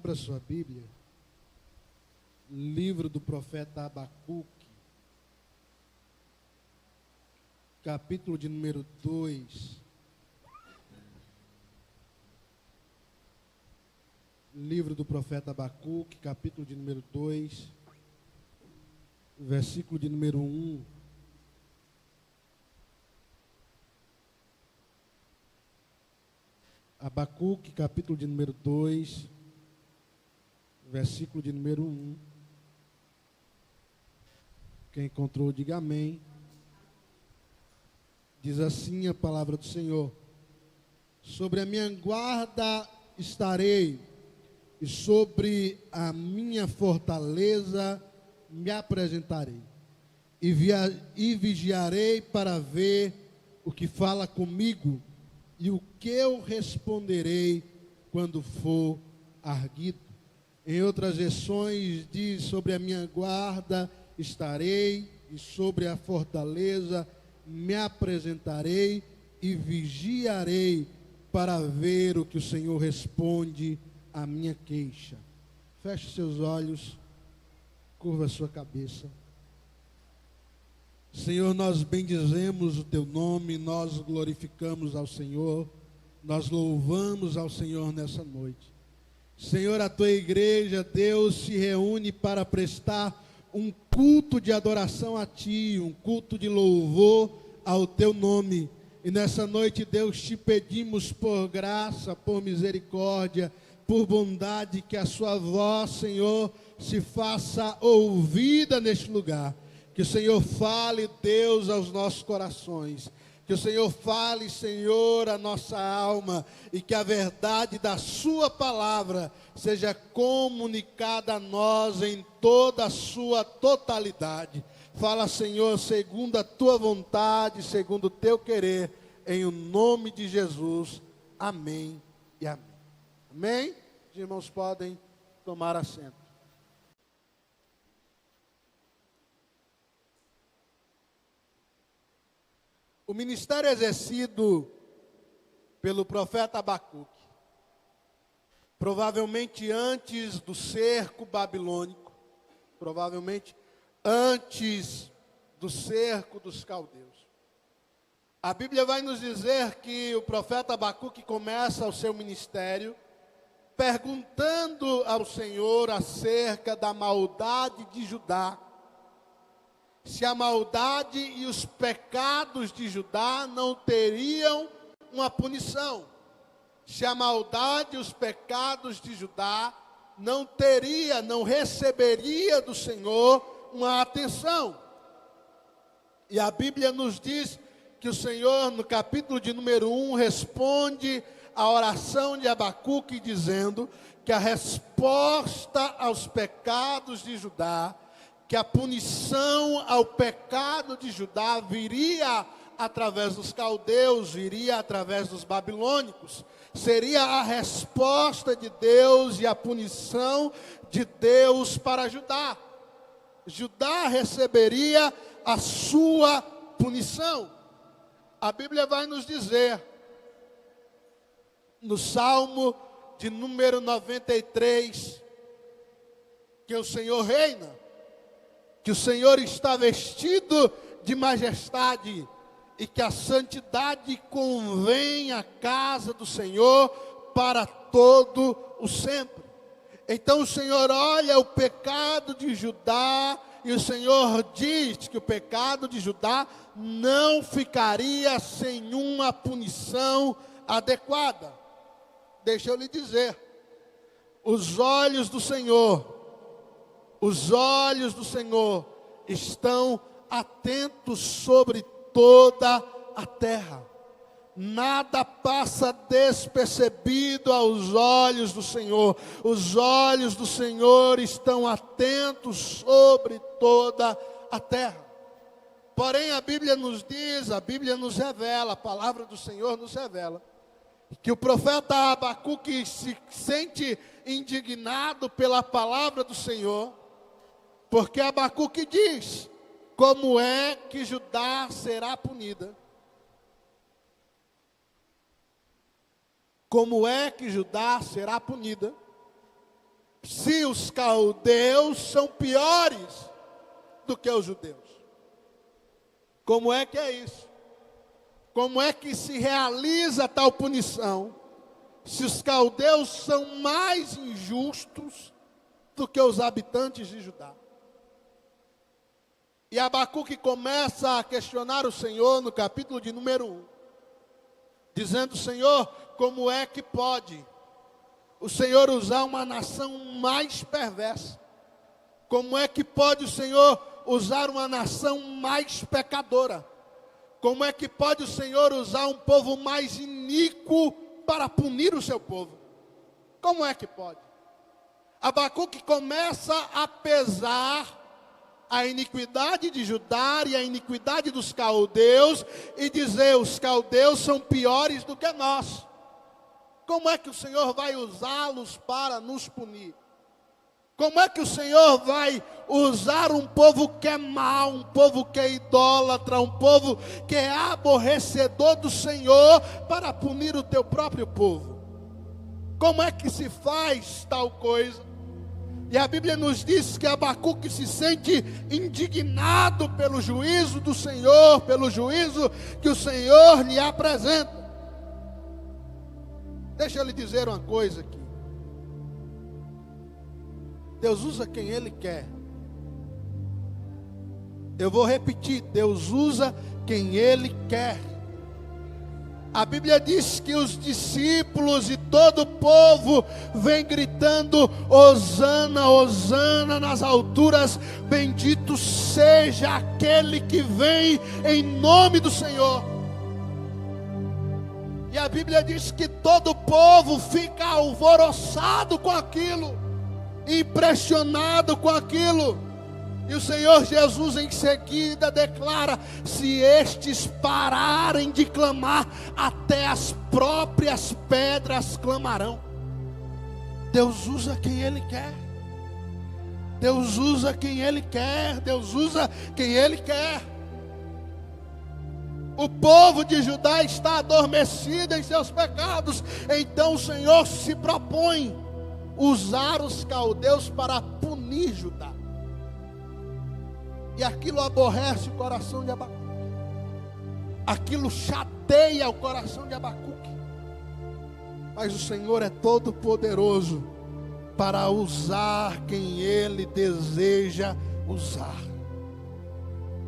Abra sua Bíblia, livro do profeta Abacuque, capítulo de número 2. Livro do profeta Abacuque, capítulo de número 2, versículo de número 1. Abacuque, capítulo de número 2, versículo de número 1. Quem encontrou, diga amém. Diz assim a palavra do Senhor: sobre a minha guarda estarei, e sobre a minha fortaleza me apresentarei, e vigiarei para ver o que fala comigo, e o que eu responderei quando for arguido. Em outras versões diz: sobre a minha guarda estarei, e sobre a fortaleza me apresentarei, e vigiarei para ver o que o Senhor responde à minha queixa. Feche seus olhos, curva a sua cabeça. Senhor, nós bendizemos o Teu nome, nós glorificamos ao Senhor, nós louvamos ao Senhor nessa noite. Senhor, a Tua igreja, Deus, se reúne para prestar um culto de adoração a Ti, um culto de louvor ao Teu nome. E nessa noite, Deus, te pedimos por graça, por misericórdia, por bondade, que a Sua voz, Senhor, se faça ouvida neste lugar. Que o Senhor fale, Deus, aos nossos corações. Que o Senhor fale, Senhor, a nossa alma. E que a verdade da Sua palavra seja comunicada a nós em toda a sua totalidade. Fala, Senhor, segundo a Tua vontade, segundo o Teu querer, em o nome de Jesus. Amém e amém. Amém? Os irmãos podem tomar assento. O ministério exercido pelo profeta Abacuque, provavelmente antes do cerco babilônico, provavelmente antes do cerco dos caldeus. A Bíblia vai nos dizer que o profeta Abacuque começa o seu ministério perguntando ao Senhor acerca da maldade de Judá. Se a maldade e os pecados de Judá não teriam uma punição. Se a maldade e os pecados de Judá não receberia do Senhor uma atenção. E a Bíblia nos diz que o Senhor, no capítulo de número 1, responde a oração de Abacuque, dizendo que a resposta aos pecados de Judá, que a punição ao pecado de Judá viria através dos caldeus, viria através dos babilônicos. Seria a resposta de Deus e a punição de Deus para Judá. Judá receberia a sua punição. A Bíblia vai nos dizer, no Salmo de número 93, que o Senhor reina, que o Senhor está vestido de majestade, e que a santidade convém à casa do Senhor para todo o sempre. Então o Senhor olha o pecado de Judá, e o Senhor diz que o pecado de Judá não ficaria sem uma punição adequada. Deixa eu lhe dizer, os olhos do Senhor estão atentos sobre toda a terra. Nada passa despercebido aos olhos do Senhor. Os olhos do Senhor estão atentos sobre toda a terra. Porém, a Bíblia nos diz, a Bíblia nos revela, a palavra do Senhor nos revela, que o profeta Abacuque se sente indignado pela palavra do Senhor, porque Abacuque diz: como é que Judá será punida? Como é que Judá será punida? se os caldeus são piores do que os judeus? Como é que é isso? Como é que se realiza tal punição, se os caldeus são mais injustos do que os habitantes de Judá? E Abacuque começa a questionar o Senhor no capítulo de número 1, dizendo: Senhor, como é que pode o Senhor usar uma nação mais perversa? Como é que pode o Senhor usar uma nação mais pecadora? Como é que pode o Senhor usar um povo mais iníquo para punir o seu povo? Como é que pode? Abacuque começa a pesar a iniquidade de Judá e a iniquidade dos caldeus e dizer: os caldeus são piores do que nós. Como é que o Senhor vai usá-los para nos punir? Como é que o Senhor vai usar um povo que é mau, um povo que é idólatra, um povo que é aborrecedor do Senhor para punir o teu próprio povo? Como é que se faz tal coisa? E a Bíblia nos diz que Abacuque se sente indignado pelo juízo do Senhor, pelo juízo que o Senhor lhe apresenta. Deixa eu lhe dizer uma coisa aqui. Deus usa quem Ele quer. Eu vou repetir: Deus usa quem Ele quer. A Bíblia diz que os discípulos e todo o povo vem gritando: Hosana, Hosana nas alturas, bendito seja aquele que vem em nome do Senhor. E a Bíblia diz que todo o povo fica alvoroçado com aquilo, impressionado com aquilo. E o Senhor Jesus em seguida declara: se estes pararem de clamar, até as próprias pedras clamarão. Deus usa quem Ele quer. Deus usa quem Ele quer. Deus usa quem Ele quer. O povo de Judá está adormecido em seus pecados. Então o Senhor se propõe usar os caldeus para punir Judá. E aquilo aborrece o coração de Abacuque. Aquilo chateia o coração de Abacuque. Mas o Senhor é todo poderoso para usar quem Ele deseja usar.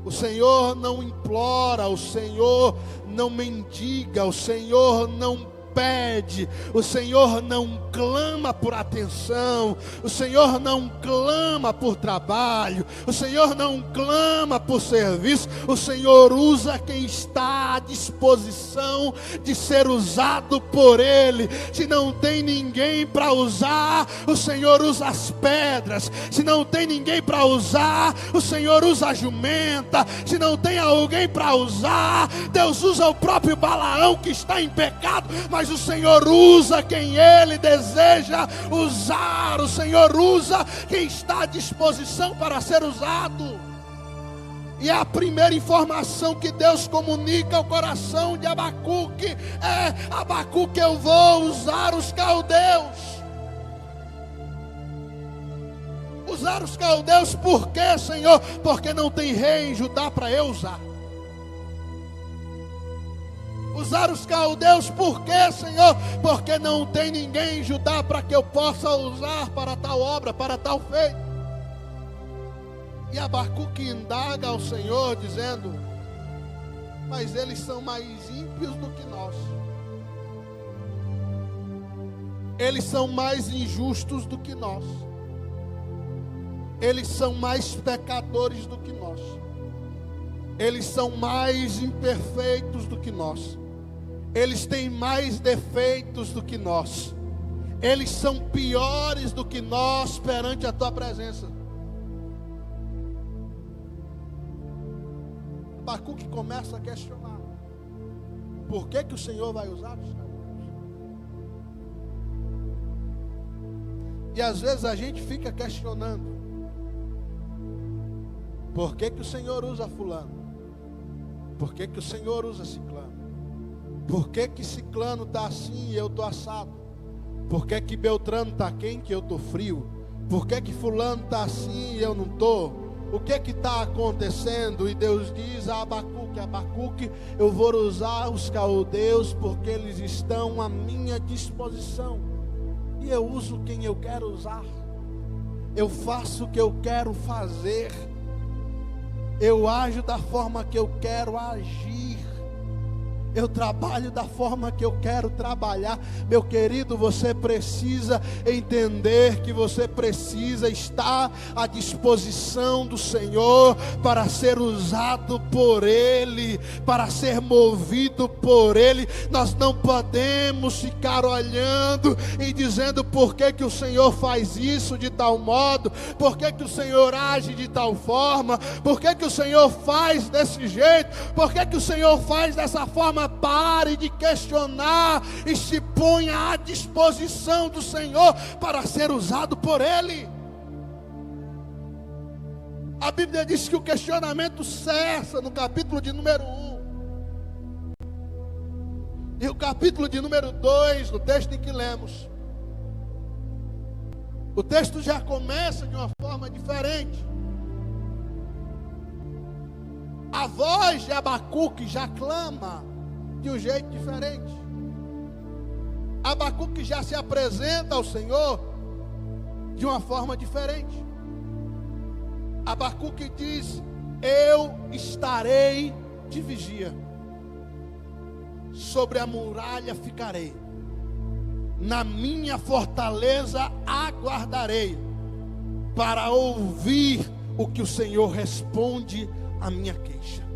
O Senhor não implora, o Senhor não mendiga, o Senhor não pede, o Senhor não clama por atenção, o Senhor não clama por trabalho, o Senhor não clama por serviço. O Senhor usa quem está à disposição de ser usado por Ele. Se não tem ninguém para usar, o Senhor usa as pedras. Se não tem ninguém para usar, o Senhor usa a jumenta. Se não tem alguém para usar, Deus usa o próprio Balaão que está em pecado, mas o Senhor usa quem Ele deseja usar. O Senhor usa quem está à disposição para ser usado. E a primeira informação que Deus comunica ao coração de Abacuque é: Abacuque, eu vou usar os caldeus. Usar os caldeus por quê, Senhor? Porque não tem rei em Judá para eu usar. Usar os caldeus por quê, Senhor? Porque não tem ninguém em Judá para que eu possa usar para tal obra, para tal feito. E Abacuque indaga ao Senhor dizendo: mas eles são mais ímpios do que nós. Eles são mais injustos do que nós. Eles são mais pecadores do que nós. Eles são mais imperfeitos do que nós. Eles têm mais defeitos do que nós. Eles são piores do que nós perante a tua presença. Abacuque começa a questionar: por que o Senhor vai usar os caldeus? E às vezes a gente fica questionando: por que o Senhor usa fulano? Por que o Senhor usa ciclano? Por que ciclano está assim e eu estou assado? Por que Beltrano está quente e eu estou frio? Por que que fulano está assim e eu não estou? O que está acontecendo? E Deus diz a Abacuque: Abacuque, eu vou usar os caldeus porque eles estão à minha disposição. E eu uso quem eu quero usar. Eu faço o que eu quero fazer. Eu ajo da forma que eu quero agir. Eu trabalho da forma que eu quero trabalhar. Meu querido, você precisa entender que você precisa estar à disposição do Senhor para ser usado por Ele, para ser movido por Ele. Nós não podemos ficar olhando e dizendo: por que que o Senhor faz isso de tal modo? Por que que o Senhor age de tal forma? Por que que o Senhor faz desse jeito? Por que que o Senhor faz dessa forma? Pare de questionar e se ponha à disposição do Senhor para ser usado por Ele. A Bíblia diz que o questionamento cessa no capítulo de número 1. E o capítulo de número 2, no texto em que lemos, o texto já começa de uma forma diferente. A voz de Abacuque já clama de um jeito diferente. Abacuque já se apresenta ao Senhor de uma forma diferente. Abacuque diz: eu estarei de vigia, sobre a muralha ficarei, na minha fortaleza aguardarei, para ouvir o que o Senhor responde à minha queixa.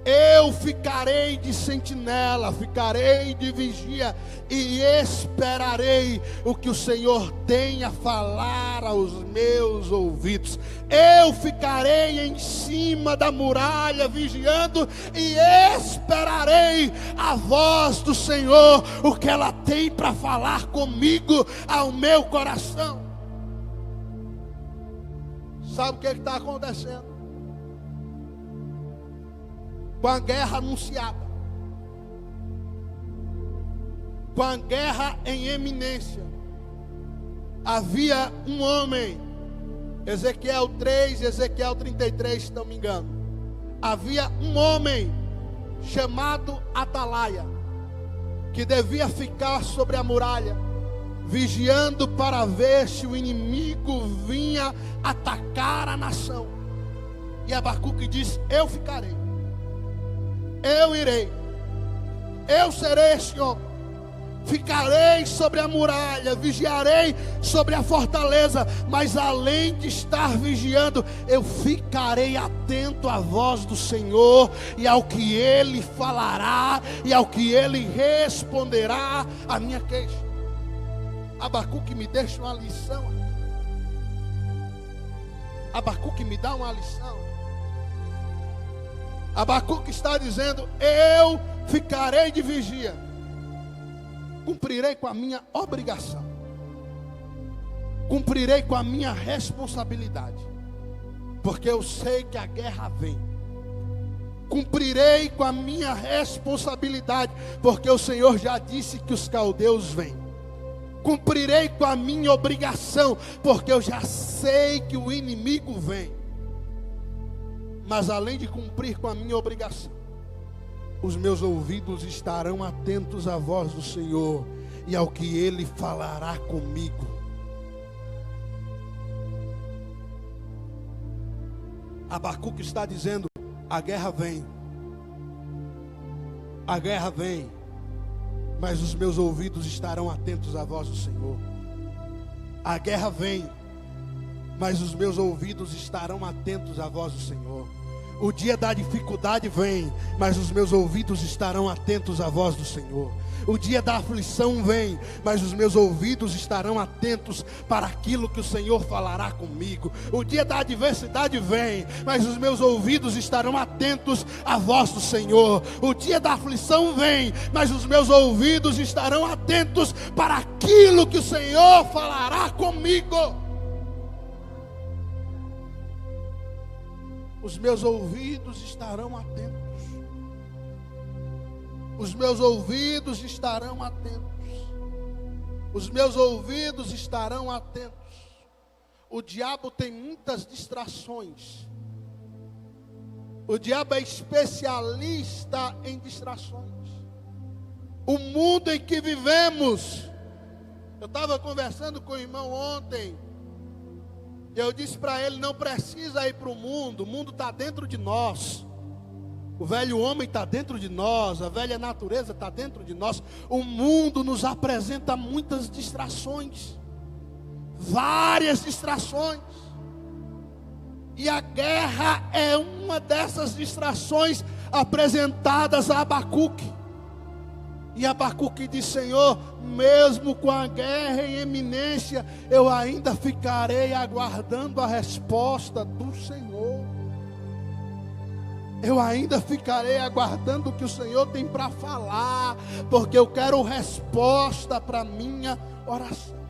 Eu ficarei de sentinela, ficarei de vigia e esperarei o que o Senhor tem a falar aos meus ouvidos. Eu ficarei em cima da muralha vigiando e esperarei a voz do Senhor, o que ela tem para falar comigo, ao meu coração. Sabe o que está acontecendo? Com a guerra anunciada, com a guerra em eminência, havia um homem, Ezequiel 3, Ezequiel 33, se não me engano. Havia um homem chamado Atalaia, que devia ficar sobre a muralha, vigiando para ver se o inimigo vinha atacar a nação. E Abacuque diz: eu ficarei. Eu irei, eu serei esse homem, ficarei sobre a muralha, vigiarei sobre a fortaleza, mas além de estar vigiando, eu ficarei atento à voz do Senhor e ao que Ele falará e ao que Ele responderá à minha queixa. Abacuque me deixa uma lição, Abacuque me dá uma lição. Abacuque está dizendo: eu ficarei de vigia, cumprirei com a minha obrigação, cumprirei com a minha responsabilidade, porque eu sei que a guerra vem. Cumprirei com a minha responsabilidade, porque o Senhor já disse que os caldeus vêm. Cumprirei com a minha obrigação, porque eu já sei que o inimigo vem. Mas além de cumprir com a minha obrigação, os meus ouvidos estarão atentos à voz do Senhor e ao que Ele falará comigo. Abacuque está dizendo: a guerra vem, mas os meus ouvidos estarão atentos à voz do Senhor. A guerra vem, mas os meus ouvidos estarão atentos à voz do Senhor. O dia da dificuldade vem, mas os meus ouvidos estarão atentos à voz do Senhor. O dia da aflição vem, mas os meus ouvidos estarão atentos para aquilo que o Senhor falará comigo. O dia da adversidade vem, mas os meus ouvidos estarão atentos à voz do Senhor. O dia da aflição vem, mas os meus ouvidos estarão atentos para aquilo que o Senhor falará comigo. Os meus ouvidos estarão atentos. Os meus ouvidos estarão atentos. Os meus ouvidos estarão atentos. o diabo tem muitas distrações. O diabo é especialista em distrações. O mundo em que vivemos, eu estava conversando com o irmão ontem, e eu disse para ele, não precisa ir para o mundo está dentro de nós. O velho homem está dentro de nós, a velha natureza está dentro de nós. O mundo nos apresenta muitas distrações, várias distrações. E a guerra é uma dessas distrações apresentadas a Abacuque. E Abacuque diz, Senhor, mesmo com a guerra em eminência, eu ainda ficarei aguardando a resposta do Senhor. Eu ainda ficarei aguardando o que o Senhor tem para falar, porque eu quero resposta para a minha oração.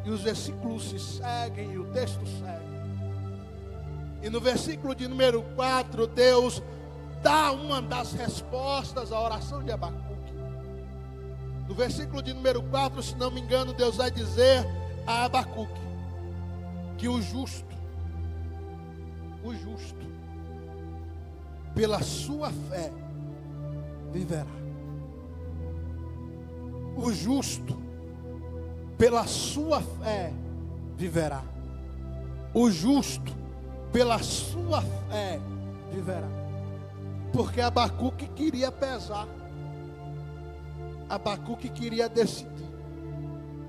E os versículos se seguem, e o texto segue. E no versículo de número 4, Deus dá uma das respostas à oração de Abacuque. No versículo de número 4, se não me engano, Deus vai dizer a Abacuque que o justo, pela sua fé, viverá. O justo, pela sua fé, viverá. O justo, pela sua fé, viverá. Porque Abacuque queria pesar. Abacuque queria decidir.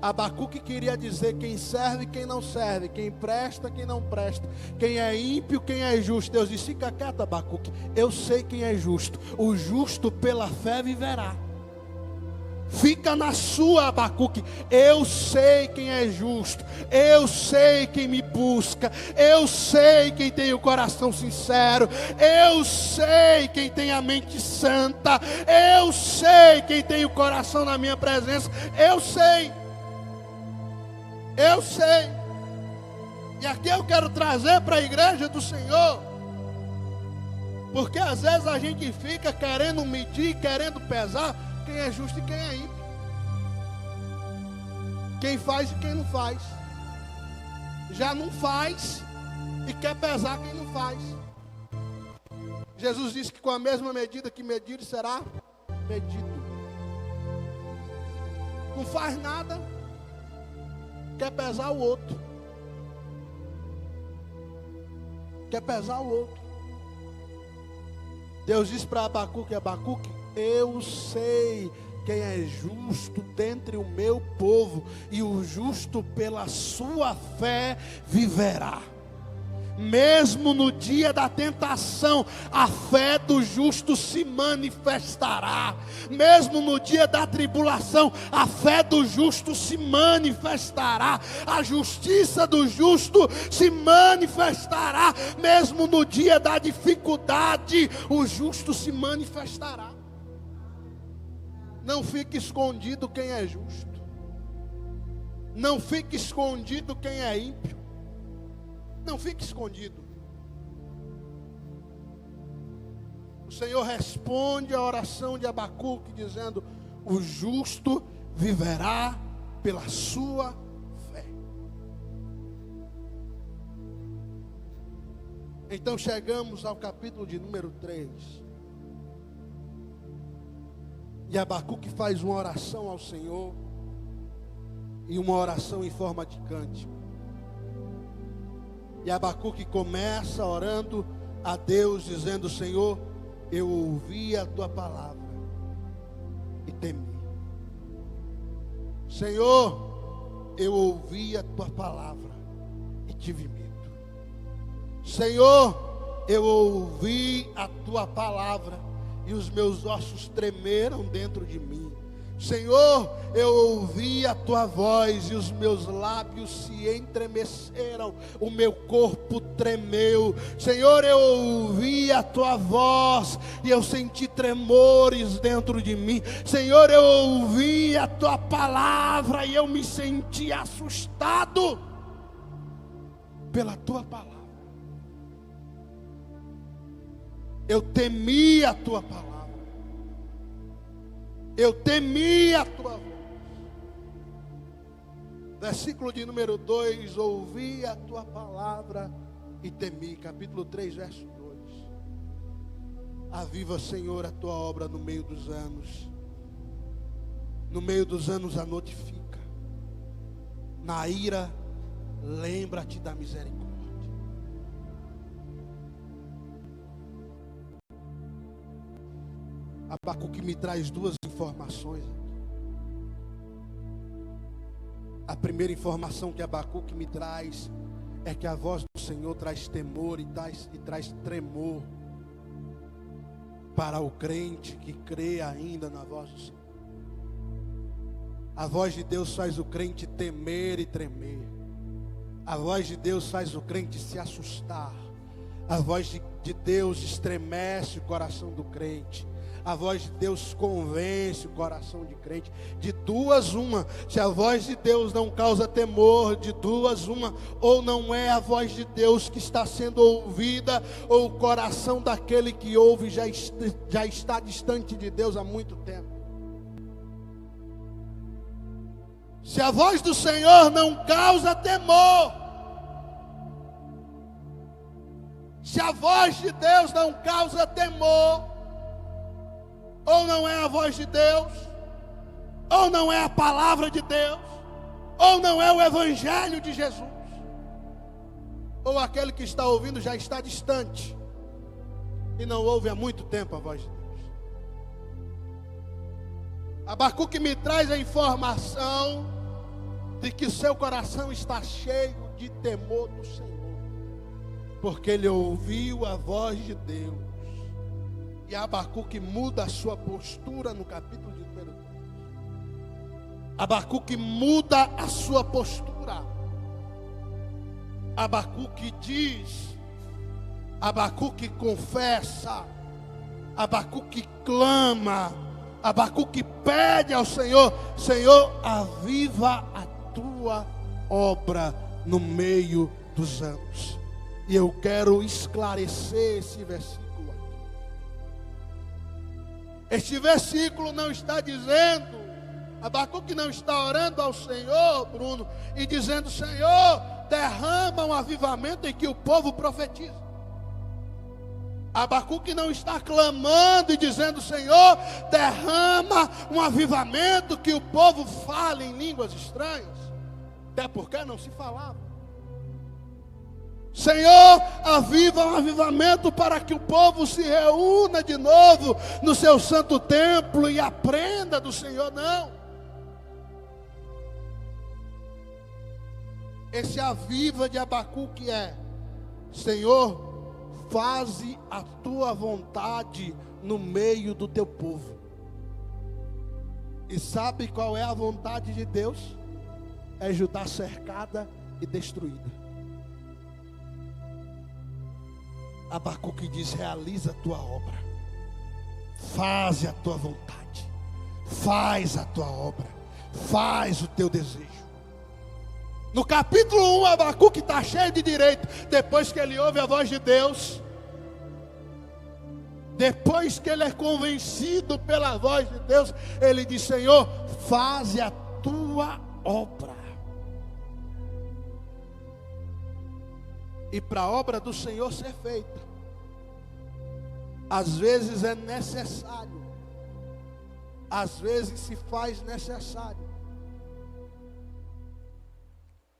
Abacuque queria dizer quem serve e quem não serve, quem presta, quem não presta, quem é ímpio, quem é justo. Deus disse, fica quieto, Abacuque, eu sei quem é justo. O justo pela fé viverá. Fica na sua, Abacuque, eu sei quem é justo, eu sei quem me busca, eu sei quem tem o coração sincero, eu sei quem tem a mente santa, eu sei quem tem o coração na minha presença, eu sei. E aqui eu quero trazer para a igreja do Senhor, porque às vezes a gente fica querendo medir, querendo pesar quem é justo e quem é ímpio, quem faz e quem não faz. Já não faz e quer pesar quem não faz. Jesus disse que com a mesma medida que medir será medido. Não faz nada, quer pesar o outro. Quer pesar o outro. Deus disse para Abacuque, Abacuque, eu sei quem é justo dentre o meu povo, e o justo pela sua fé viverá. Mesmo no dia da tentação, a fé do justo se manifestará. Mesmo no dia da tribulação, a fé do justo se manifestará. A justiça do justo se manifestará. Mesmo no dia da dificuldade, o justo se manifestará. Não fique escondido quem é justo. Não fique escondido quem é ímpio. Não fique escondido. O Senhor responde a oração de Abacuque dizendo: o justo viverá pela sua fé. Então chegamos ao capítulo de número 3. E Abacuque faz uma oração ao Senhor, e uma oração em forma de cântico. E Abacuque começa orando a Deus, dizendo: Senhor, eu ouvi a tua palavra e temi. Senhor, eu ouvi a tua palavra e tive medo. Senhor, eu ouvi a tua palavra e os meus ossos tremeram dentro de mim. Senhor, eu ouvi a tua voz e os meus lábios se entremeceram, o meu corpo tremeu. Senhor, eu ouvi a tua voz e eu senti tremores dentro de mim. Senhor, eu ouvi a tua palavra e eu me senti assustado pela tua palavra. Eu temi a tua palavra. Eu temi a tua voz. Versículo de número 2, ouvi a tua palavra e temi. Capítulo 3, verso 2. Aviva, Senhor, a tua obra no meio dos anos. No meio dos anos a notifica. Na ira, lembra-te da misericórdia. Abacuque me traz duas informações aqui. A primeira informação que Abacuque me traz é que a voz do Senhor traz temor e traz tremor para o crente que crê ainda na voz do Senhor. A voz de Deus faz o crente temer e tremer. A voz de Deus faz o crente se assustar. A voz de Deus estremece o coração do crente. A voz de Deus convence o coração de crente. De duas uma, se a voz de Deus não causa temor, de duas uma, ou não é a voz de Deus que está sendo ouvida, ou o coração daquele que ouve já está distante de Deus há muito tempo. Se a voz do Senhor não causa temor, se a voz de Deus não causa temor, ou não é a voz de Deus, ou não é a palavra de Deus, ou não é o evangelho de Jesus, ou aquele que está ouvindo já está distante e não ouve há muito tempo a voz de Deus. Abacuque me traz a informação de que seu coração está cheio de temor do Senhor, porque ele ouviu a voz de Deus. E Abacuque muda a sua postura no capítulo de número 2. Abacuque muda a sua postura. Abacuque diz, Abacuque confessa, Abacuque clama, Abacuque pede ao Senhor: Senhor, aviva a tua obra no meio dos anos. E eu quero esclarecer esse versículo. Este versículo não está dizendo, Abacuque não está orando ao Senhor, Bruno, e dizendo: Senhor, derrama um avivamento em que o povo profetiza. Abacuque não está clamando e dizendo: Senhor, derrama um avivamento que o povo fale em línguas estranhas, até porque não se falava. Senhor, aviva um avivamento para que o povo se reúna de novo no seu santo templo e aprenda do Senhor. Não. Esse aviva de Abacuque é: Senhor, faze a tua vontade no meio do teu povo. E sabe qual é a vontade de Deus? É Judá cercada e destruída. Abacuque diz: realiza a tua obra, faz a tua vontade, faz a tua obra, faz o teu desejo. No capítulo 1, Abacuque está cheio de direito. Depois que ele ouve a voz de Deus, depois que ele é convencido pela voz de Deus, ele diz: Senhor, faz a tua obra. E para a obra do Senhor ser feita, às vezes é necessário, às vezes se faz necessário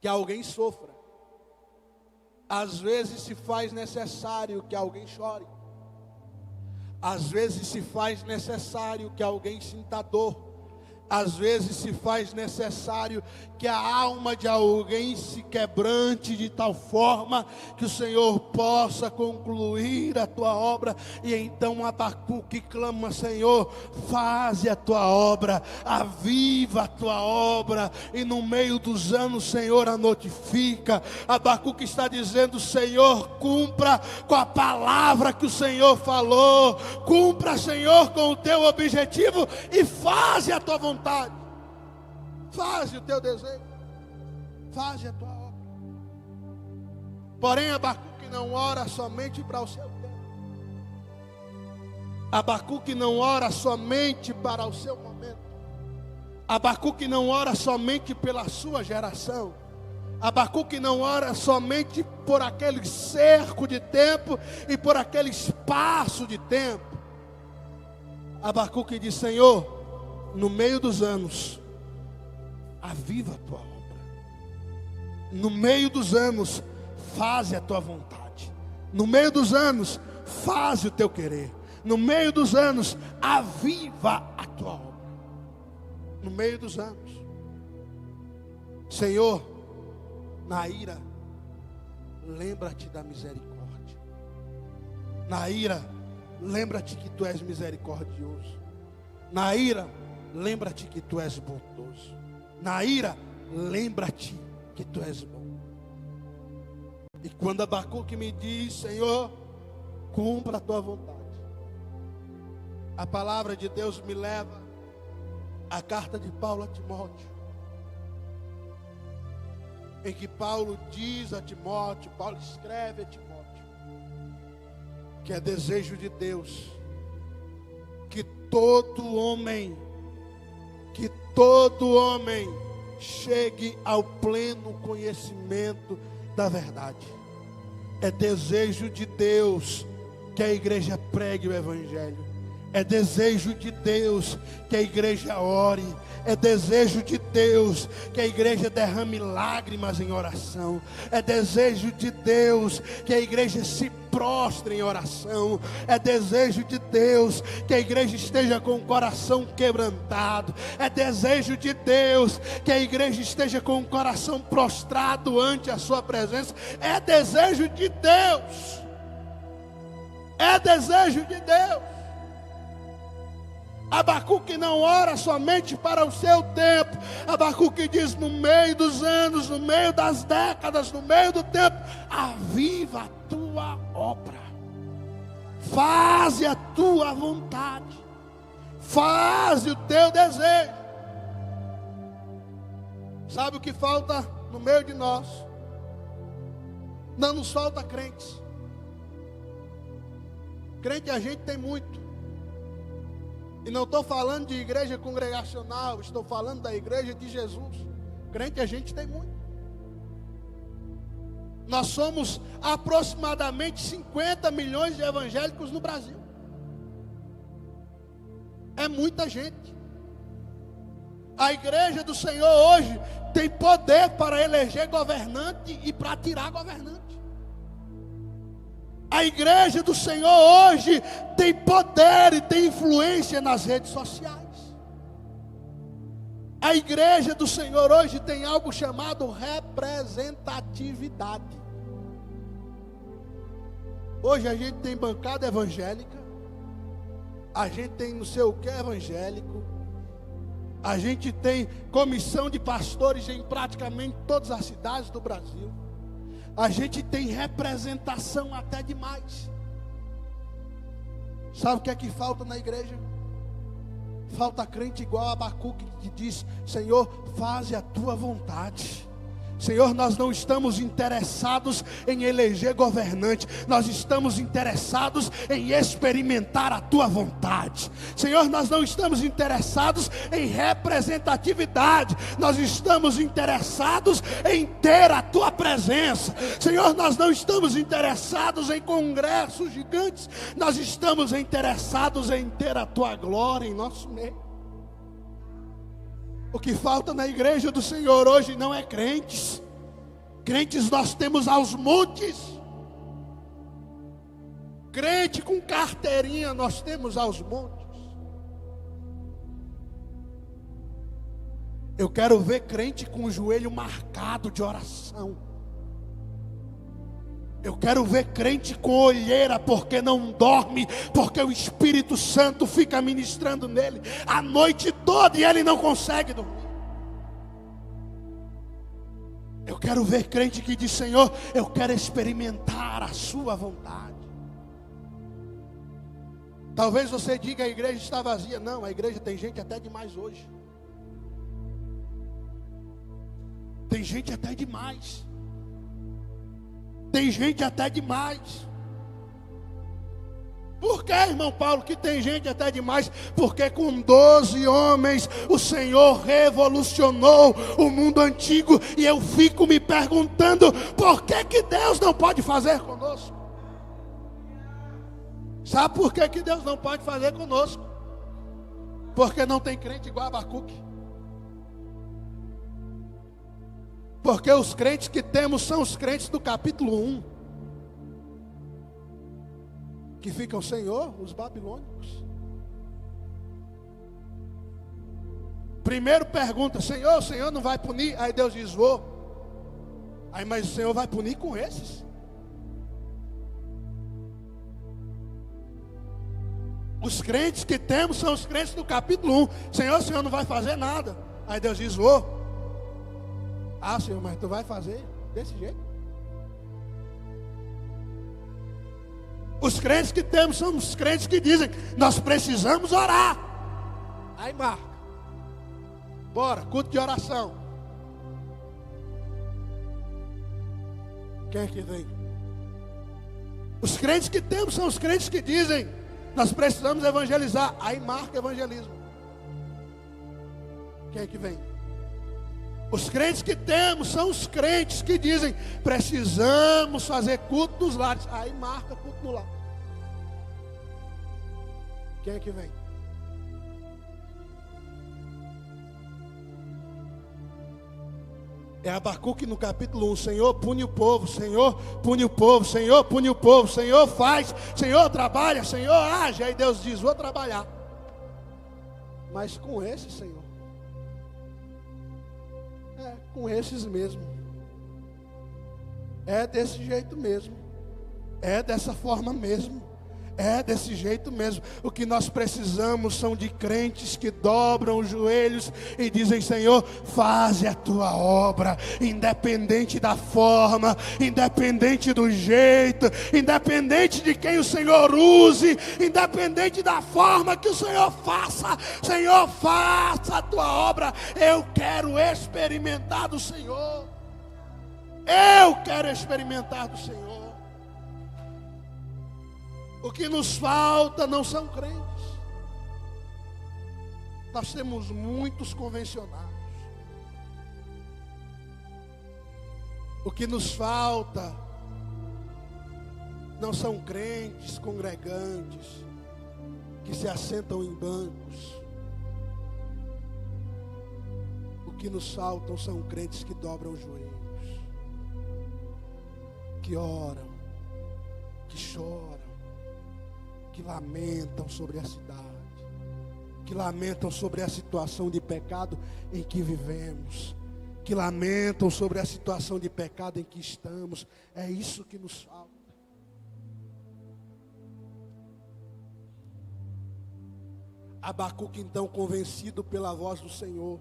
que alguém sofra, às vezes se faz necessário que alguém chore, às vezes se faz necessário que alguém sinta dor, às vezes se faz necessário que a alma de alguém se quebrante de tal forma que o Senhor possa concluir a tua obra. E então Abacuque clama: Senhor, faze a tua obra, aviva a tua obra, e no meio dos anos, Senhor, a notifica. Abacuque está dizendo: Senhor, cumpra com a palavra que o Senhor falou, cumpra, Senhor, com o teu objetivo, e faze a tua vontade. Faze o teu desejo, faze a tua obra. Porém, Abacuque não ora somente para o seu tempo. Abacuque não ora somente para o seu momento. Abacuque não ora somente pela sua geração. Abacuque não ora somente por aquele cerco de tempo e por aquele espaço de tempo. Abacuque diz: Senhor, no meio dos anos, aviva a tua obra. No meio dos anos, faze a tua vontade. No meio dos anos, faze o teu querer. No meio dos anos, aviva a tua obra. No meio dos anos, Senhor, na ira, lembra-te da misericórdia. Na ira, lembra-te que tu és misericordioso. Na ira, lembra-te que tu és bondoso. Na ira, lembra-te que tu és bom. E quando Abacuque me diz: Senhor, cumpra a tua vontade, a palavra de Deus me leva à carta de Paulo a Timóteo, em que Paulo diz a Timóteo, Paulo escreve a Timóteo, que é desejo de Deus que todo homem chegue ao pleno conhecimento da verdade. É desejo de Deus que a igreja pregue o evangelho. É desejo de Deus que a igreja ore. É desejo de Deus que a igreja derrame lágrimas em oração. É desejo de Deus que a igreja se prostre em oração. É desejo de Deus que a igreja esteja com o coração quebrantado. É desejo de Deus que a igreja esteja com o coração prostrado ante a sua presença. É desejo de Deus. É desejo de Deus. Abacuque não ora somente para o seu tempo. Abacuque diz: no meio dos anos, no meio das décadas, no meio do tempo, aviva a tua obra, faze a tua vontade, faze o teu desejo. Sabe o que falta no meio de nós? Não nos falta crentes. Crente a gente tem muito. E não estou falando de igreja congregacional, estou falando da igreja de Jesus. Crente a gente tem muito. Nós somos aproximadamente 50 milhões de evangélicos no Brasil. É muita gente. A igreja do Senhor hoje tem poder para eleger governante e para tirar governante. A igreja do Senhor hoje tem poder e tem influência nas redes sociais. A igreja do Senhor hoje tem algo chamado representatividade. Hoje a gente tem bancada evangélica, a gente tem não sei o que evangélico, a gente tem comissão de pastores em praticamente todas as cidades do Brasil. A gente tem representação até demais. Sabe o que é que falta na igreja? Falta crente igual a Abacuque, que diz: Senhor, faze a tua vontade. Senhor, nós não estamos interessados em eleger governante, nós estamos interessados em experimentar a tua vontade. Senhor, nós não estamos interessados em representatividade, nós estamos interessados em ter a tua presença. Senhor, nós não estamos interessados em congressos gigantes, nós estamos interessados em ter a tua glória em nosso meio. O que falta na igreja do Senhor hoje não é crentes. Crentes nós temos aos montes. Crente com carteirinha nós temos aos montes. Eu quero ver crente com o joelho marcado de oração. Eu quero ver crente com olheira, porque não dorme, porque o Espírito Santo fica ministrando nele a noite toda e ele não consegue dormir. Eu quero ver crente que diz: Senhor, eu quero experimentar a sua vontade. Talvez você diga: a igreja está vazia. Não, a igreja tem gente até demais hoje. Tem gente até demais. Tem gente até demais. Por que, irmão Paulo, que tem gente até demais? Porque com 12 homens o Senhor revolucionou o mundo antigo. E eu fico me perguntando, por que Deus não pode fazer conosco? Sabe por que Deus não pode fazer conosco? Porque não tem crente igual a Abacuque. Porque os crentes que temos são os crentes do capítulo 1. Que ficam, Senhor, os babilônicos. Primeiro pergunta, Senhor, o Senhor não vai punir? Aí Deus diz, vou. Aí, mas o Senhor vai punir com esses? Os crentes que temos são os crentes do capítulo 1. Senhor, o Senhor não vai fazer nada. Aí Deus diz, vou. Ah, Senhor, mas tu vai fazer desse jeito? Os crentes que temos são os crentes que dizem, nós precisamos orar. Aí marca. Bora, culto de oração. Quem é que vem? Os crentes que temos são os crentes que dizem, nós precisamos evangelizar. Aí marca evangelismo. Quem é que vem? Os crentes que temos são os crentes que dizem, precisamos fazer culto nos lares. Aí marca culto no lar. Quem é que vem? É Abacuque no capítulo 1. Senhor, pune o povo. Senhor, pune o povo. Senhor, pune o povo. Senhor, faz. Senhor, trabalha. Senhor, age. Aí Deus diz, vou trabalhar. Mas com esse, Senhor. Com esses mesmo. É desse jeito mesmo. É dessa forma mesmo. É desse jeito mesmo. O que nós precisamos são de crentes que dobram os joelhos e dizem, Senhor, faze a tua obra, independente da forma, independente do jeito, independente de quem o Senhor use, independente da forma que o Senhor faça. Senhor, faça a tua obra. Eu quero experimentar do Senhor. Eu quero experimentar do Senhor. O que nos falta não são crentes. Nós temos muitos convencionados. O que nos falta não são crentes congregantes que se assentam em bancos. O que nos faltam são crentes que dobram os joelhos, que oram, que choram, que lamentam sobre a cidade, que lamentam sobre a situação de pecado em que vivemos, que lamentam sobre a situação de pecado em que estamos. É isso que nos falta. Abacuque, então, convencido pela voz do Senhor,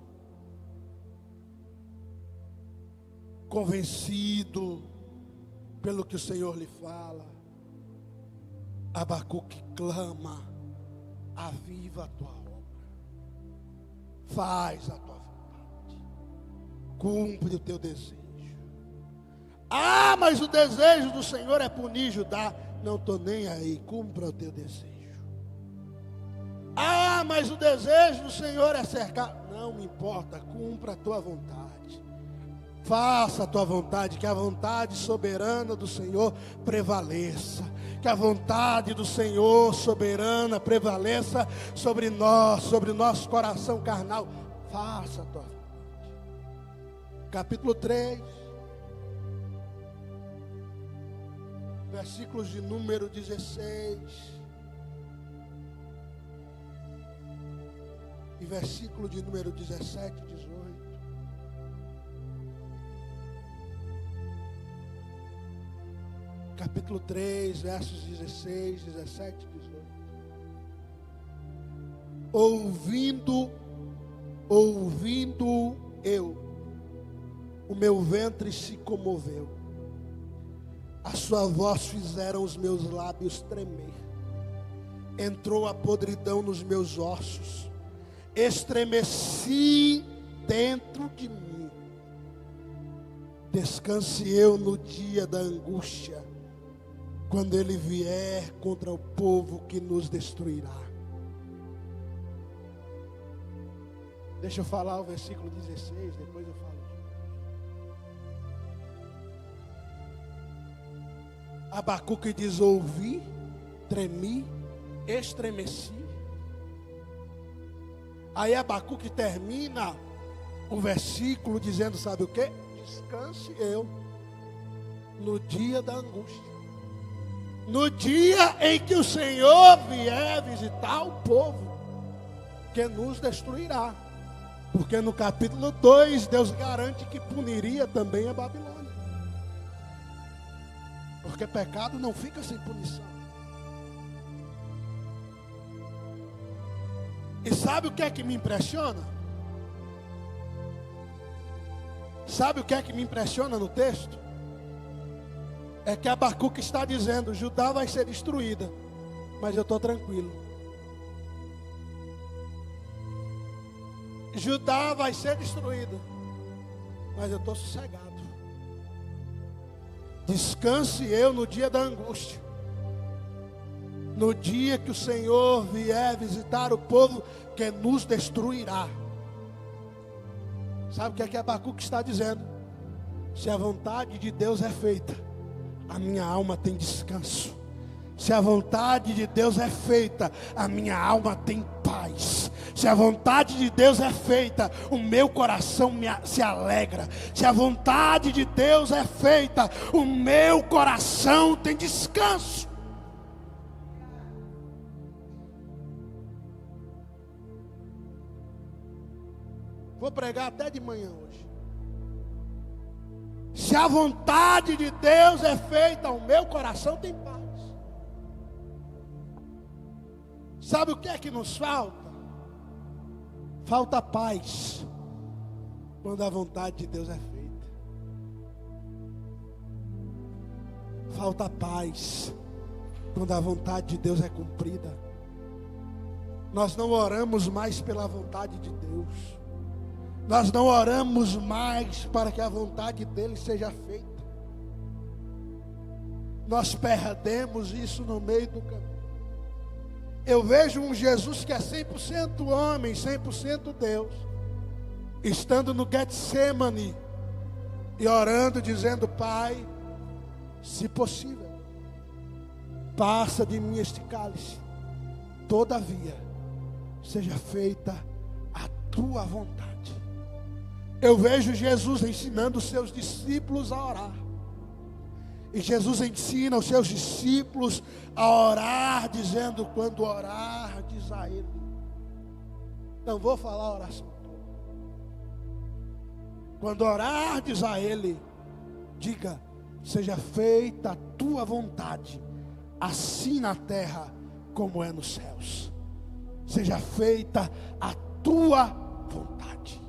convencido pelo que o Senhor lhe fala, Abacuque clama, aviva a tua obra, faz a tua vontade, cumpre o teu desejo. Ah, mas o desejo do Senhor é punir Judá. Não estou nem aí, cumpra o teu desejo. Ah, mas o desejo do Senhor é cercar. Não me importa, cumpra a tua vontade. Faça a tua vontade, que a vontade soberana do Senhor prevaleça. Que a vontade do Senhor soberana prevaleça sobre nós, sobre o nosso coração carnal. Faça a tua vontade. Capítulo 3, versículos de número 16 e versículo de número 17 e 18. Capítulo 3, versos 16, 17 e 18. Ouvindo eu, o meu ventre se comoveu. A sua voz fizeram os meus lábios tremer. Entrou a podridão nos meus ossos. Estremeci dentro de mim. Descanse eu no dia da angústia. quando ele vier contra o povo que nos destruirá. Deixa eu falar o versículo 16, depois eu falo. Abacuque diz: ouvi, tremi, estremeci. Aí Abacuque termina o versículo dizendo, sabe o que? Descanse eu no dia da angústia, no dia em que o Senhor vier visitar o povo que nos destruirá. Porque no capítulo 2 Deus garante que puniria também a Babilônia. Porque pecado não fica sem punição. E sabe o que é que me impressiona? Sabe o que é que me impressiona no texto? É que Abacuque está dizendo: Judá vai ser destruída, mas eu estou tranquilo. Judá vai ser destruída, mas eu estou sossegado. Descanse eu no dia da angústia, no dia que o Senhor vier visitar o povo que nos destruirá. Sabe o que Abacuque está dizendo? Se a vontade de Deus é feita, a minha alma tem descanso. Se a vontade de Deus é feita, a minha alma tem paz. Se a vontade de Deus é feita, o meu coração se alegra. Se a vontade de Deus é feita, o meu coração tem descanso. Vou pregar até de manhã hoje. Se a vontade de Deus é feita, o meu coração tem paz. Sabe o que é que nos falta? Falta paz quando a vontade de Deus é feita. Falta paz quando a vontade de Deus é cumprida. Nós não oramos mais pela vontade de Deus. Nós não oramos mais para que a vontade dele seja feita. Nós perdemos isso no meio do caminho. Eu vejo um Jesus que é 100% homem, 100% Deus, estando no Getsemane e orando, dizendo: Pai, se possível, passa de mim este cálice, todavia seja feita a tua vontade. Eu vejo Jesus ensinando os seus discípulos a orar. E Jesus ensina os seus discípulos a orar, dizendo: quando orar, diz a ele. Não vou falar a oração toda. Quando orar, diz a ele, diga: seja feita a tua vontade, assim na terra como é nos céus. Seja feita a tua vontade.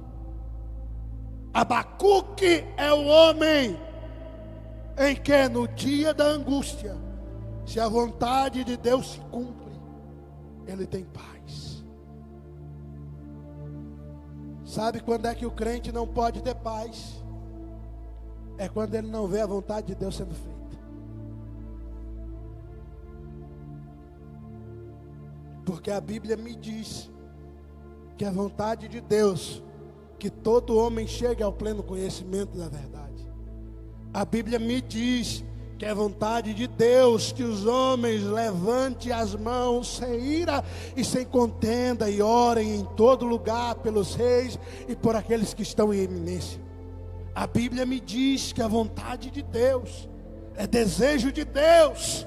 Abacuque é o homem em que no dia da angústia, se a vontade de Deus se cumpre, ele tem paz. Sabe quando é que o crente não pode ter paz? É quando ele não vê a vontade de Deus sendo feita. Porque a Bíblia me diz que a vontade de Deus, que todo homem chegue ao pleno conhecimento da verdade. A Bíblia me diz que é vontade de Deus que os homens levantem as mãos sem ira e sem contenda e orem em todo lugar pelos reis e por aqueles que estão em eminência. A Bíblia me diz que a vontade de Deus é desejo de Deus.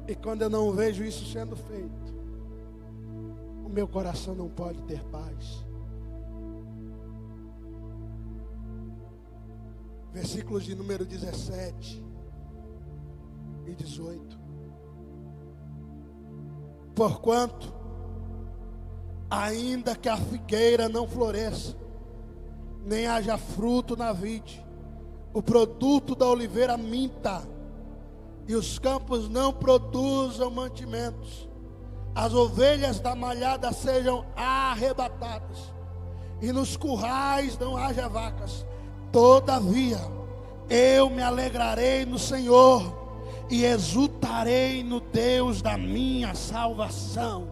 E quando eu não vejo isso sendo feito, o meu coração não pode ter paz. Versículos de número 17 e 18. Porquanto, ainda que a figueira não floresça, nem haja fruto na vide, o produto da oliveira minta, e os campos não produzam mantimentos, as ovelhas da malhada sejam arrebatadas, e nos currais não haja vacas, todavia eu me alegrarei no Senhor, e exultarei no Deus da minha salvação.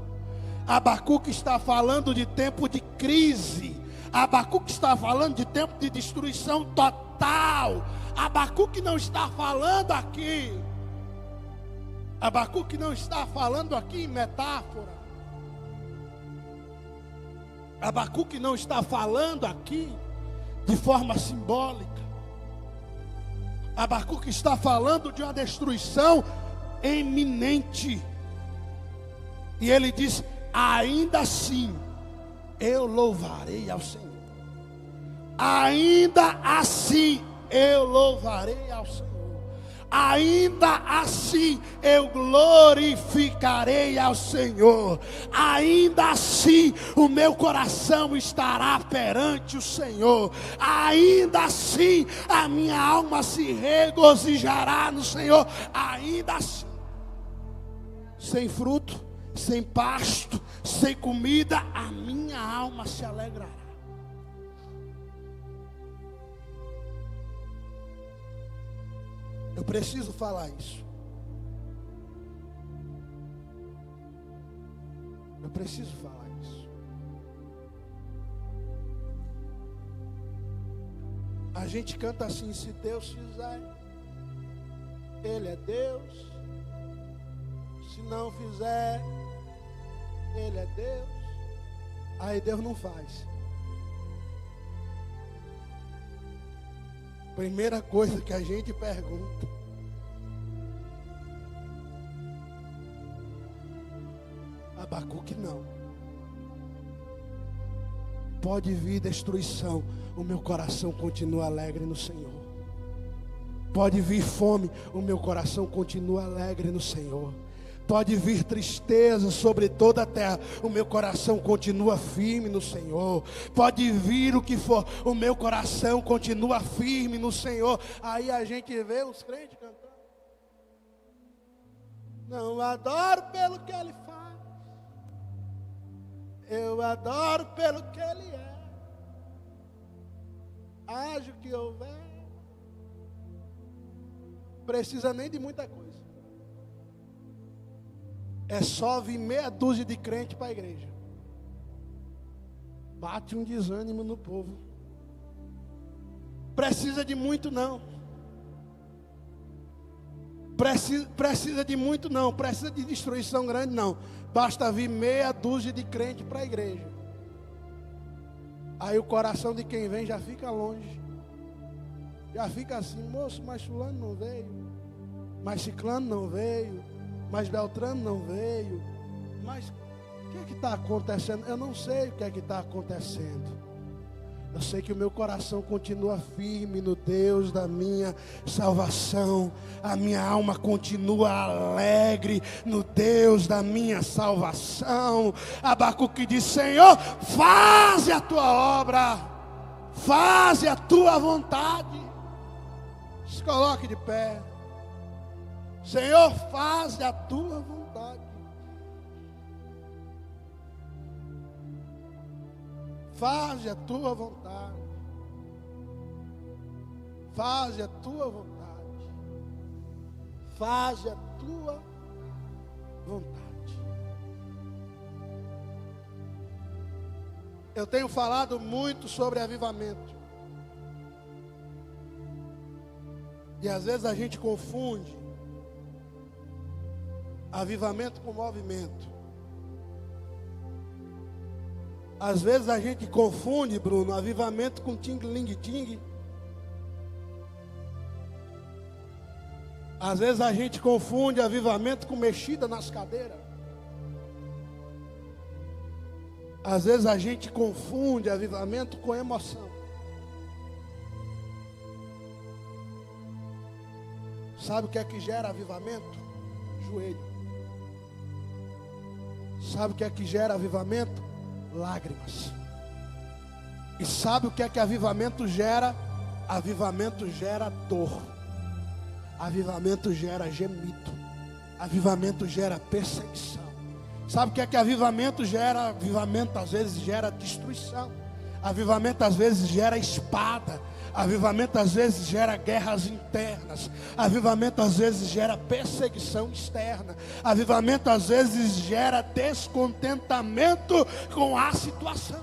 Abacuque está falando de tempo de crise. Abacuque está falando de tempo de destruição total. Abacuque não está falando aqui. Abacuque não está falando aqui em metáfora. Abacuque não está falando aqui de forma simbólica. Abacuque está falando de uma destruição iminente. E ele diz: ainda assim eu louvarei ao Senhor. Ainda assim eu louvarei ao Senhor. Ainda assim eu glorificarei ao Senhor. Ainda assim o meu coração estará perante o Senhor. Ainda assim a minha alma se regozijará no Senhor. Ainda assim, sem fruto, sem pasto, sem comida, a minha alma se alegrará. Eu preciso falar isso. Eu preciso falar isso. A gente canta assim: se Deus fizer, Ele é Deus. Se não fizer, Ele é Deus. Aí Deus não faz. Primeira coisa que a gente pergunta: Abacuque não. Pode vir destruição, o meu coração continua alegre no Senhor. Pode vir fome, o meu coração continua alegre no Senhor. Pode vir tristeza sobre toda a terra, o meu coração continua firme no Senhor. Pode vir o que for, o meu coração continua firme no Senhor. Aí a gente vê os crentes cantando: não adoro pelo que Ele faz, eu adoro pelo que Ele é. Haja o que houver, precisa nem de muita coisa. É só vir meia dúzia de crente para a igreja. Bate um desânimo no povo. Precisa de muito não. Precisa de muito não. Precisa de destruição grande não. Basta vir meia dúzia de crente para a igreja. Aí o coração de quem vem já fica longe. Já fica assim: moço, mas fulano não veio, mas ciclano não veio, mas Beltrano não veio. Mas o que está acontecendo? Eu não sei o que está acontecendo. Eu sei que o meu coração continua firme no Deus da minha salvação. A minha alma continua alegre no Deus da minha salvação. Abacuque diz: Senhor, faze a tua obra, faze a tua vontade. Se coloque de pé. Senhor, faze a tua vontade. Faze a tua vontade. Faze a tua vontade. Faze a tua vontade. Eu tenho falado muito sobre avivamento. E às vezes a gente confunde avivamento com movimento. Às vezes a gente confunde, Bruno, avivamento com ting-ling-ting. Às vezes a gente confunde avivamento com mexida nas cadeiras. Às vezes a gente confunde avivamento com emoção. Sabe o que é que gera avivamento? Joelho. Sabe o que é que gera avivamento? Lágrimas. E sabe o que é que avivamento gera? Avivamento gera dor. Avivamento gera gemido. Avivamento gera perseguição. Sabe o que é que avivamento gera? Avivamento às vezes gera destruição. Avivamento às vezes gera espada. Avivamento às vezes gera guerras internas. Avivamento às vezes gera perseguição externa. Avivamento às vezes gera descontentamento com a situação.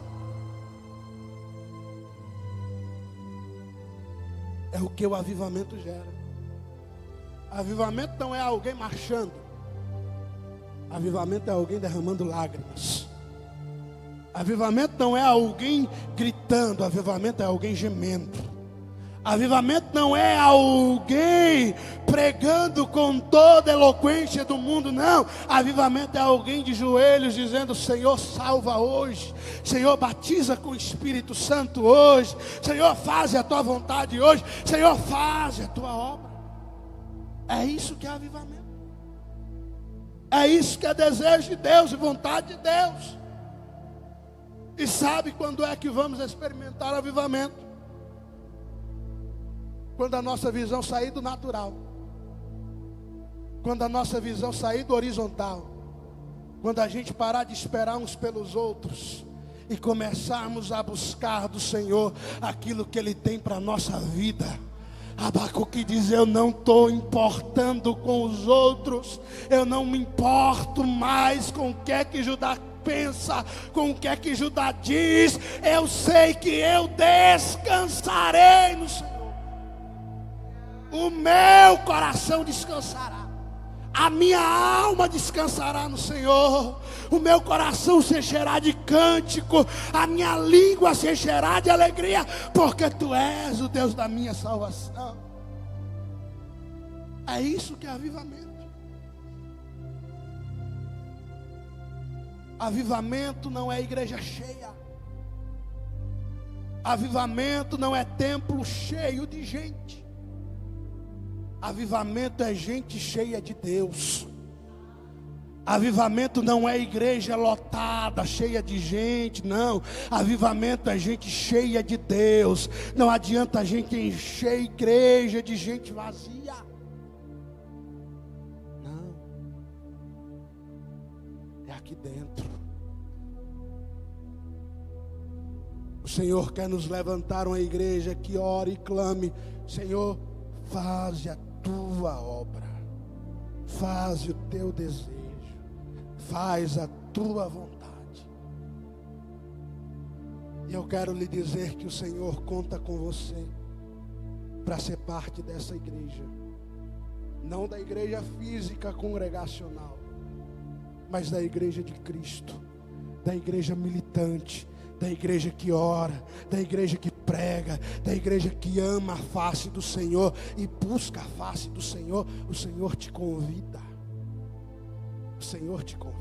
É o que o avivamento gera. Avivamento não é alguém marchando. Avivamento é alguém derramando lágrimas. Avivamento não é alguém gritando. Avivamento é alguém gemendo. Avivamento não é alguém pregando com toda a eloquência do mundo, não. Avivamento é alguém de joelhos dizendo: Senhor, salva hoje. Senhor, batiza com o Espírito Santo hoje. Senhor, faz a tua vontade hoje. Senhor, faz a tua obra. É isso que é avivamento. É isso que é desejo de Deus e vontade de Deus. E sabe quando é que vamos experimentar avivamento? Quando a nossa visão sair do natural. Quando a nossa visão sair do horizontal. Quando a gente parar de esperar uns pelos outros. E começarmos a buscar do Senhor aquilo que Ele tem para a nossa vida. Abacuque diz: eu não estou importando com os outros. Eu não me importo mais com o que é que Judá pensa, com o que é que Judá diz. Eu sei que eu descansarei no Senhor. O meu coração descansará. A minha alma descansará no Senhor. O meu coração se encherá de cântico. A minha língua se encherá de alegria. Porque Tu és o Deus da minha salvação. É isso que é avivamento. Avivamento não é igreja cheia. Avivamento não é templo cheio de gente. Avivamento é gente cheia de Deus. Avivamento não é igreja lotada, cheia de gente, não. Avivamento é gente cheia de Deus. Não adianta a gente encher a igreja de gente vazia. Não. É aqui dentro. O Senhor quer nos levantar uma igreja que ore e clame: Senhor, faze a Tua obra, faze o Teu desejo, faz a Tua vontade. E eu quero lhe dizer que o Senhor conta com você para ser parte dessa igreja. Não da igreja física congregacional, mas da igreja de Cristo, da igreja militante, da igreja que ora, da igreja que prega, da igreja que ama a face do Senhor e busca a face do Senhor. O Senhor te convida. O Senhor te convida.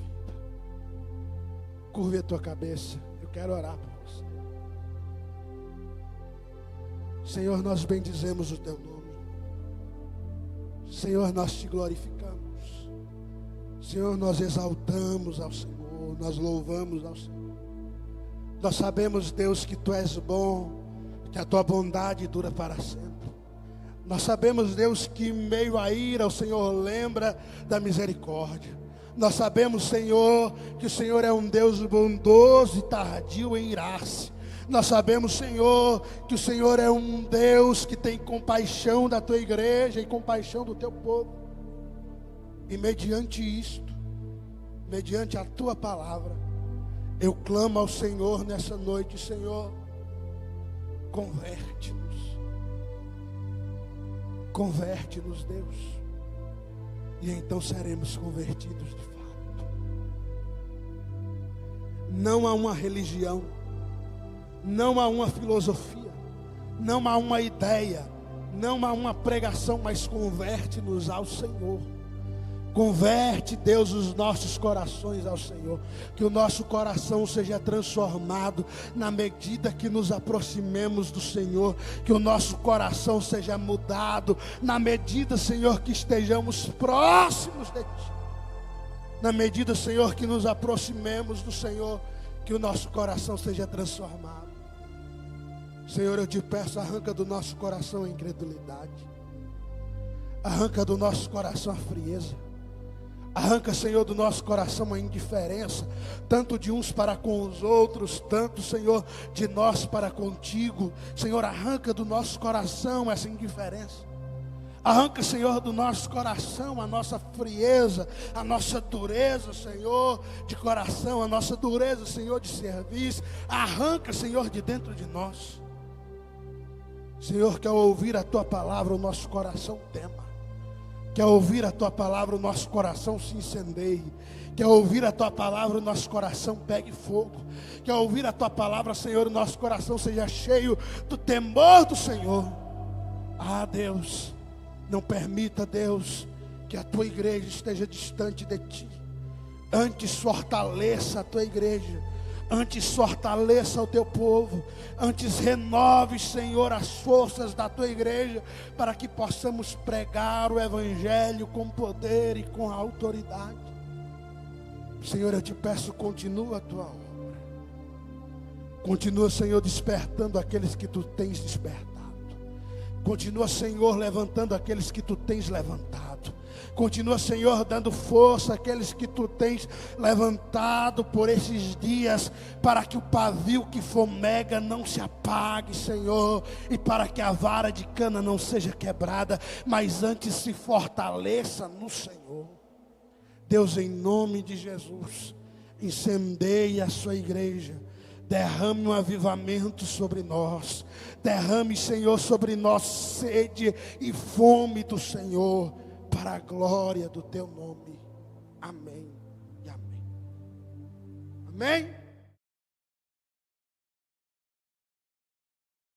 Curve a tua cabeça. Eu quero orar por você. Senhor, nós bendizemos o Teu nome. Senhor, nós Te glorificamos. Senhor, nós exaltamos ao Senhor. Nós louvamos ao Senhor. Nós sabemos, Deus, que Tu és bom, que a Tua bondade dura para sempre. Nós sabemos, Deus, que em meio à ira o Senhor lembra da misericórdia. Nós sabemos, Senhor, que o Senhor é um Deus bondoso e tardio em irar-se. Nós sabemos, Senhor, que o Senhor é um Deus que tem compaixão da Tua igreja e compaixão do Teu povo. E mediante isto, mediante a Tua palavra, eu clamo ao Senhor nessa noite: Senhor, converte-nos. Converte-nos, Deus. E então seremos convertidos de fato. Não há uma religião, não há uma filosofia, não há uma ideia, não há uma pregação, mas converte-nos ao Senhor. Converte, Deus, os nossos corações ao Senhor. Que o nosso coração seja transformado na medida que nos aproximemos do Senhor. Que o nosso coração seja mudado na medida, Senhor, que estejamos próximos de Ti. Na medida, Senhor, que nos aproximemos do Senhor, que o nosso coração seja transformado. Senhor, eu Te peço, arranca do nosso coração a incredulidade. Arranca do nosso coração a frieza. Arranca, Senhor, do nosso coração a indiferença, tanto de uns para com os outros, tanto, Senhor, de nós para contigo. Senhor, arranca do nosso coração essa indiferença. Arranca, Senhor, do nosso coração a nossa frieza, a nossa dureza, Senhor, de coração, a nossa dureza, Senhor, de serviço. Arranca, Senhor, de dentro de nós. Senhor, que ao ouvir a Tua palavra o nosso coração tema. Que ao ouvir a Tua palavra o nosso coração se incendeie. Que ao ouvir a Tua palavra o nosso coração pegue fogo. Que ao ouvir a Tua palavra, Senhor, o nosso coração seja cheio do temor do Senhor. Ah, Deus, não permita, Deus, que a Tua igreja esteja distante de Ti. Antes fortaleça a Tua igreja. Antes fortaleça o Teu povo. Antes renove, Senhor, as forças da Tua igreja, para que possamos pregar o Evangelho com poder e com autoridade. Senhor, eu te peço, continua a Tua obra. Continua, Senhor, despertando aqueles que Tu tens despertado. Continua, Senhor, levantando aqueles que Tu tens levantado. Continua, Senhor, dando força àqueles que Tu tens levantado por esses dias, para que o pavio que fomega não se apague, Senhor, e para que a vara de cana não seja quebrada, mas antes se fortaleça no Senhor. Deus, em nome de Jesus, incendeie a Sua igreja. Derrame um avivamento sobre nós. Derrame, Senhor, sobre nós sede e fome do Senhor, para a glória do Teu nome. Amém e amém. Amém.